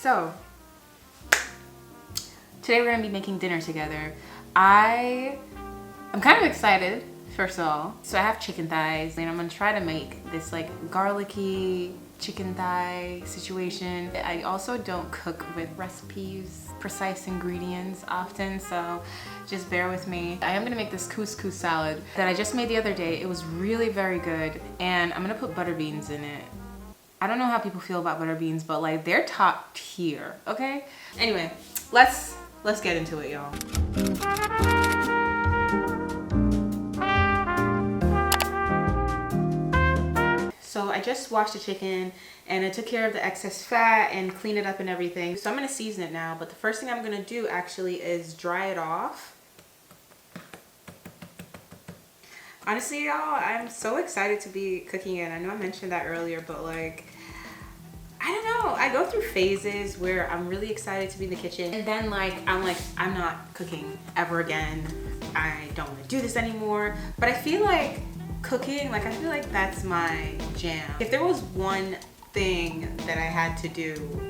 So today we're gonna be making dinner together. I'm kind of excited, first of all. So I have chicken thighs and I'm gonna try to make this like garlicky chicken thigh situation. I also don't cook with recipes, precise ingredients often, so just bear with me. I am gonna make this couscous salad that I just made the other day. It was really very good, and I'm gonna put butter beans in it. I don't know how people feel about butter beans, but like they're top tier, okay? Anyway, let's get into it, y'all. So I just washed the chicken and I took care of the excess fat and cleaned it up and everything. So I'm gonna season it now, but the first thing I'm gonna do actually is dry it off. Honestly, y'all, I'm so excited to be cooking it. I know I mentioned that earlier, but like, I don't know. I go through phases where I'm really excited to be in the kitchen, and then like, I'm not cooking ever again. I don't want to do this anymore. But I feel like cooking, like I feel like that's my jam. If there was one thing that I had to do,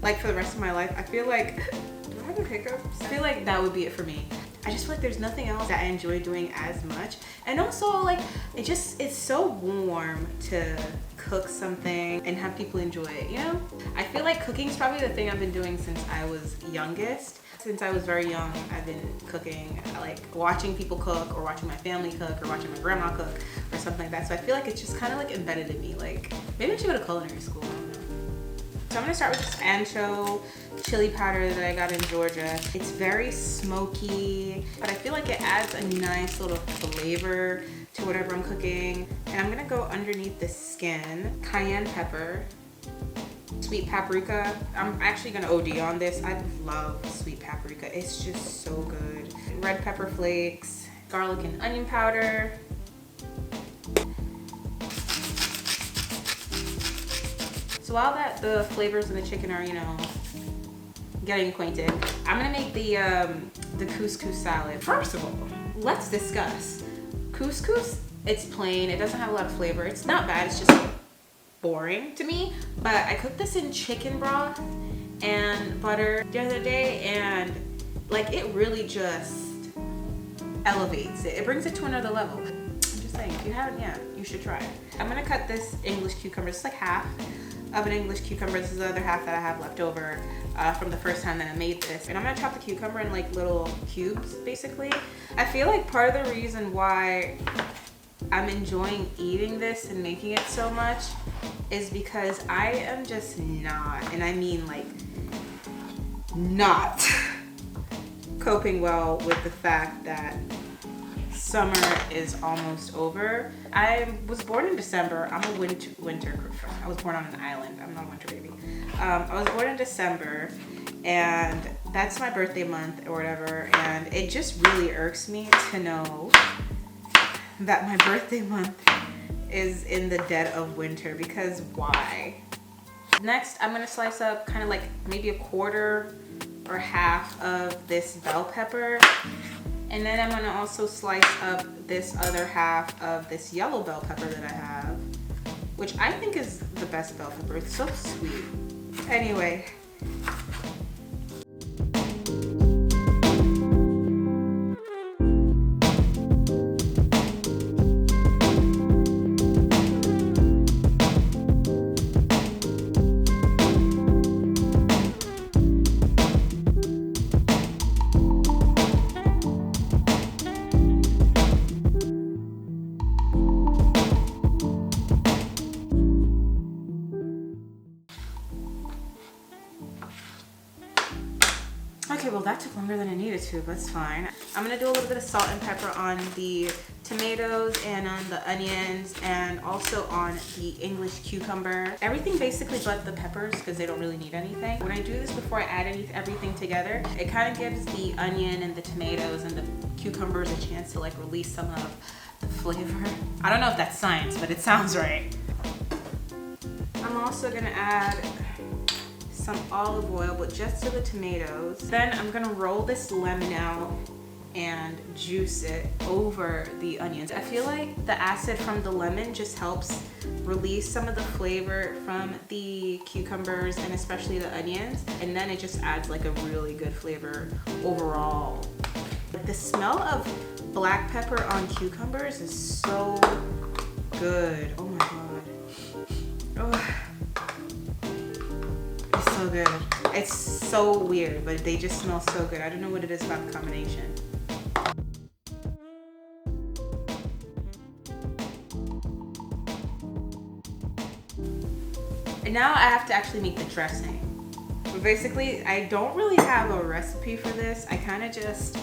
like for the rest of my life, I feel like, do I have a hiccup? I feel like that would be it for me. I just feel like there's nothing else that I enjoy doing as much. And also like, it's so warm to cook something and have people enjoy it, you know? I feel like cooking is probably the thing I've been doing since I was youngest. Since I was very young, I've been cooking, like watching people cook or watching my family cook or watching my grandma cook or something like that. So I feel like it's just kind of like embedded in me. Like maybe I should go to culinary school, I don't know. So I'm gonna start with this Ancho chili powder that I got in Georgia. It's very smoky, but I feel like it adds a nice little flavor to whatever I'm cooking. And I'm gonna go underneath the skin. Cayenne pepper, sweet paprika. I'm actually gonna OD on this. I love sweet paprika. It's just so good. Red pepper flakes, garlic and onion powder. So while the flavors in the chicken are, you know, getting acquainted, I'm gonna make the couscous salad. First of all, let's discuss. Couscous, it's plain, it doesn't have a lot of flavor. It's not bad, it's just boring to me. But I cooked this in chicken broth and butter the other day, and like it really just elevates it. It brings it to another level. I'm just saying, if you haven't yet, you should try it. I'm gonna cut this English cucumber. It's like half of an English cucumber. This is the other half that I have left over from the first time that I made this. And I'm gonna chop the cucumber in like little cubes, basically. I feel like part of the reason why I'm enjoying eating this and making it so much is because I am just not, and I mean like not coping well with the fact that summer is almost over. I was born in December. I'm a winter. I was born on an island. I'm not a winter baby. I was born in December, and that's my birthday month or whatever. And it just really irks me to know that my birthday month is in the dead of winter, because why? Next, I'm gonna slice up kind of like maybe a quarter or half of this bell pepper. And then I'm gonna also slice up this other half of this yellow bell pepper that I have, which I think is the best bell pepper. It's so sweet. Anyway. Okay, well that took longer than I needed to, but it's fine. I'm gonna do a little bit of salt and pepper on the tomatoes and on the onions and also on the English cucumber. Everything basically but the peppers, because they don't really need anything. When I do this before I add everything together, it kind of gives the onion and the tomatoes and the cucumbers a chance to like release some of the flavor. I don't know if that's science, but it sounds right. I'm also gonna add some olive oil, but just to the tomatoes. Then I'm gonna roll this lemon out and juice it over the onions. I feel like the acid from the lemon just helps release some of the flavor from the cucumbers and especially the onions, and then it just adds like a really good flavor overall. The smell of black pepper on cucumbers is so good. Oh my god. Oh. It's so good. It's so weird, but they just smell so good. I don't know what it is about the combination. And now I have to actually make the dressing. But basically, I don't really have a recipe for this. I kind of just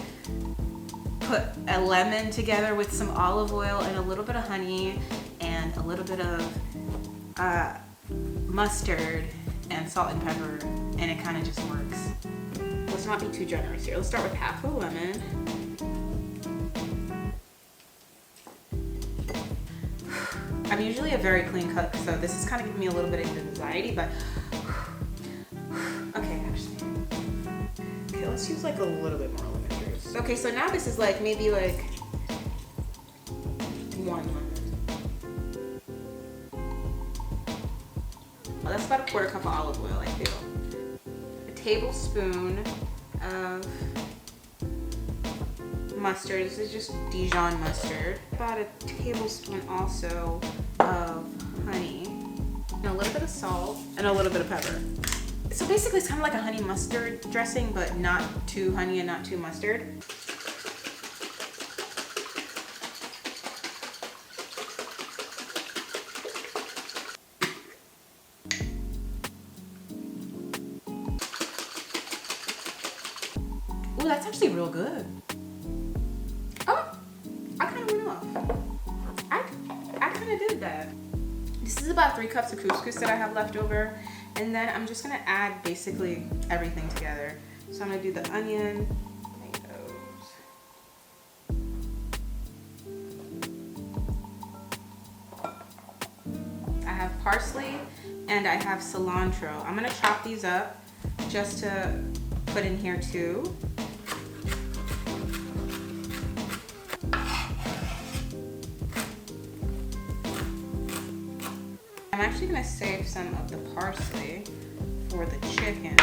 put a lemon together with some olive oil and a little bit of honey and a little bit of mustard and salt and pepper, and it kind of just works. Let's not be too generous here. Let's start with half a lemon. I'm usually a very clean cook, so this is kind of giving me a little bit of anxiety, but okay, actually. Okay, let's use like a little bit more lemon juice. Okay, so now this is like maybe like 1 lemon. Well, that's about a 1/4 cup of olive oil, I feel. A tablespoon of mustard. This is just Dijon mustard. About a tablespoon also of honey. And a little bit of salt and a little bit of pepper. So basically it's kind of like a honey mustard dressing, but not too honey and not too mustard. Ooh, that's actually real good. Oh, I kind of went off. I kind of did that. This is about 3 cups of couscous that I have left over. And then I'm just gonna add basically everything together. So I'm gonna do the onion, tomatoes. I have parsley and I have cilantro. I'm gonna chop these up just to put in here too. I'm actually gonna save some of the parsley for the chicken.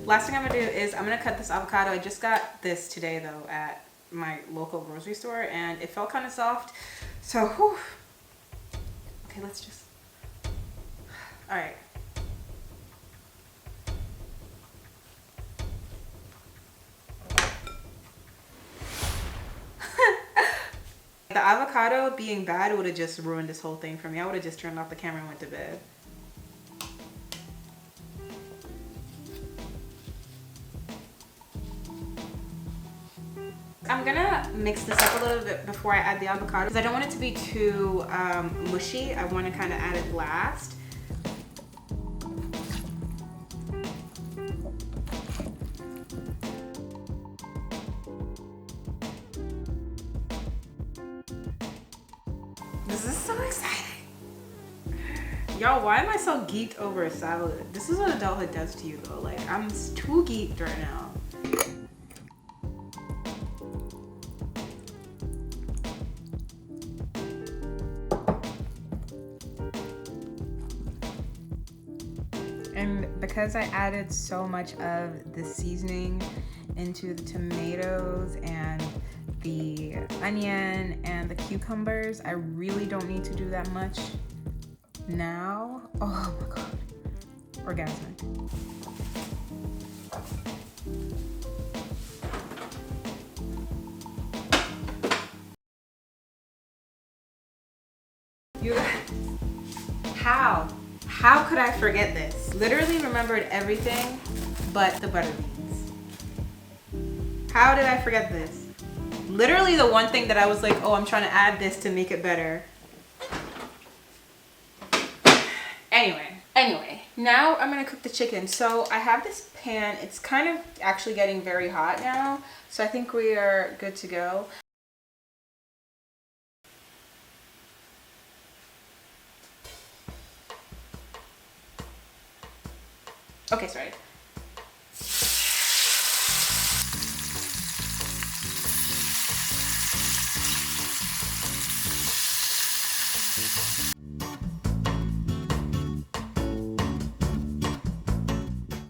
Last thing I'm gonna do is I'm gonna cut this avocado. I just got this today though at my local grocery store and it felt kind of soft. So, whew. Okay, let's just, all right. The avocado being bad would have just ruined this whole thing for me. I would have just turned off the camera and went to bed. I'm gonna mix this up a little bit before I add the avocado because I don't want it to be too mushy. I want to kind of add it last. This is so exciting. Y'all, why am I so geeked over a salad? This is what adulthood does to you though. Like, I'm too geeked right now. And because I added so much of the seasoning into the tomatoes and the onion and the cucumbers, I really don't need to do that much now. Oh my god, orgasmic. You, how could I forget this? Literally remembered everything but the butter beans. How did I forget this? Literally the one thing that I was like, oh, I'm trying to add this to make it better. Anyway, now I'm gonna cook the chicken. So I have this pan. It's kind of actually getting very hot now. So I think we are good to go. Okay, sorry.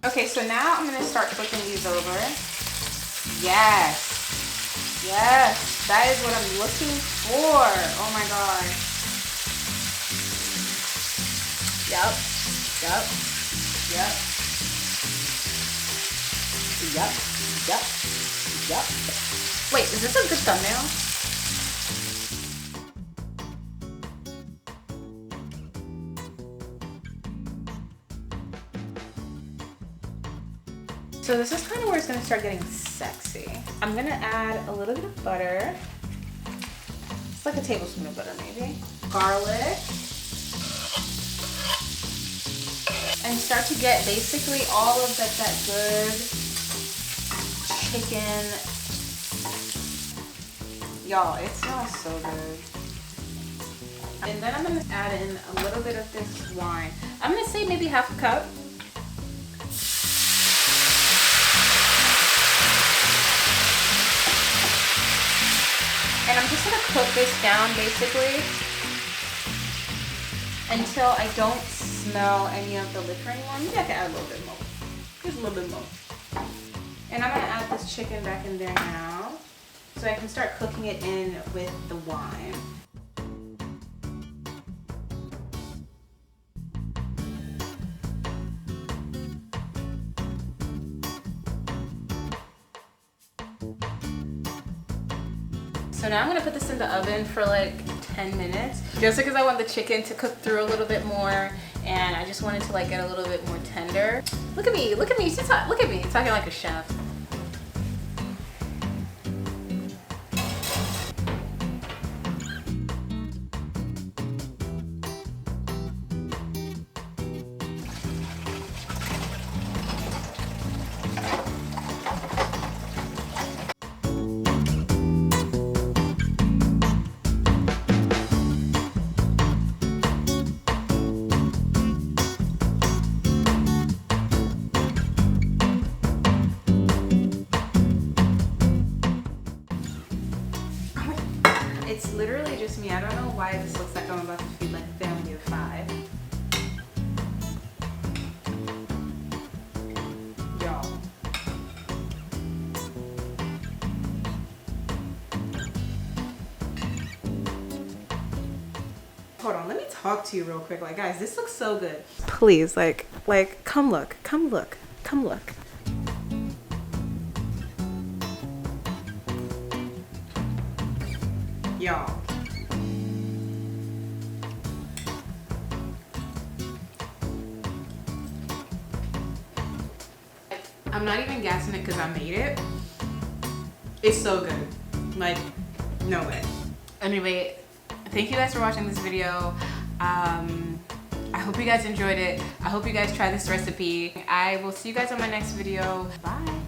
Okay, so now I'm gonna start flipping these over. Yes. Yes, that is what I'm looking for. Oh my god. Yep. Yep. Yep. Yep. Yep. Yep. Wait, is this a good thumbnail? So this is kind of where it's gonna start getting sexy. I'm gonna add a little bit of butter. It's like a tablespoon of butter maybe. Garlic. And start to get basically all of that good chicken. Y'all, it smells so good. And then I'm gonna add in a little bit of this wine. I'm gonna say maybe half a cup. And I'm just gonna cook this down basically until I don't smell any of the liquor anymore. Maybe I can add a little bit more. Just a little bit more. And I'm gonna add this chicken back in there now so I can start cooking it in with the wine. So now I'm gonna put this in the oven for like 10 minutes, just because I want the chicken to cook through a little bit more, and I just wanted to like get a little bit more tender. Look at me, look at me, look at me, talking like a chef. It's literally just me. I don't know why this looks like I'm about to feed like a family of 5. Y'all. Hold on, let me talk to you real quick. Like, guys, this looks so good. Please, like, come look, come look, come look. Y'all. I'm not even gassing it because I made it. It's so good. Like, no way. Anyway, thank you guys for watching this video. I hope you guys enjoyed it. I hope you guys try this recipe. I will see you guys on my next video. Bye.